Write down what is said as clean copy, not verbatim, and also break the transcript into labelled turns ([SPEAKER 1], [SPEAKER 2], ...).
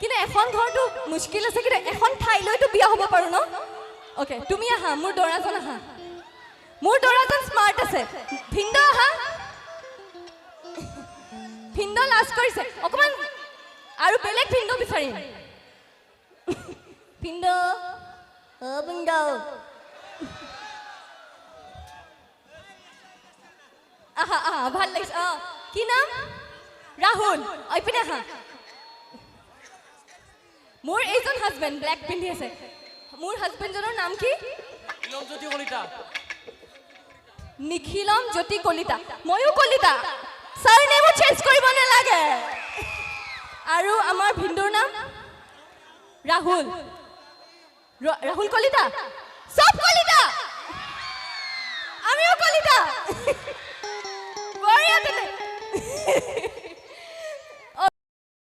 [SPEAKER 1] কিন্তু এখন ঘৰটো মুস্কিল আছে কিন্তু এখন ঠাইলৈতো বিয়া হ'ব পাৰো ন ওকে তুমি আহা মোৰ দৰাজন আহা মোৰ দৰাজন স্মাৰ্ট আছে ভিন্দ আহা ভিন্দ লাজ কৰিছে অকমান আৰু বেলেগ ভিন্দ বিচাৰিম ভিন্দ অ ভিন্দ আহা আহা ভাল লাগিছে কি নাম ৰাহুল এইপিনে আহা মোৰ এইজন হাজবেণ্ড ব্লেক পিন্ধি আছে মোৰ হাজবেণ্ডজনৰ নাম কি
[SPEAKER 2] নীলমজ্যোতি কলিতা
[SPEAKER 1] নিখিলম জ্যোতি কলিতা ময়ো কলিতা ছাৰ নেমো চেঞ্জ কৰিব নালাগে আৰু আমাৰ ভিন্দুৰ নাম ৰাহুল ৰাহুল কলিতা সব কলিতা আমিও কলিতা বঢ়িয়া তেনে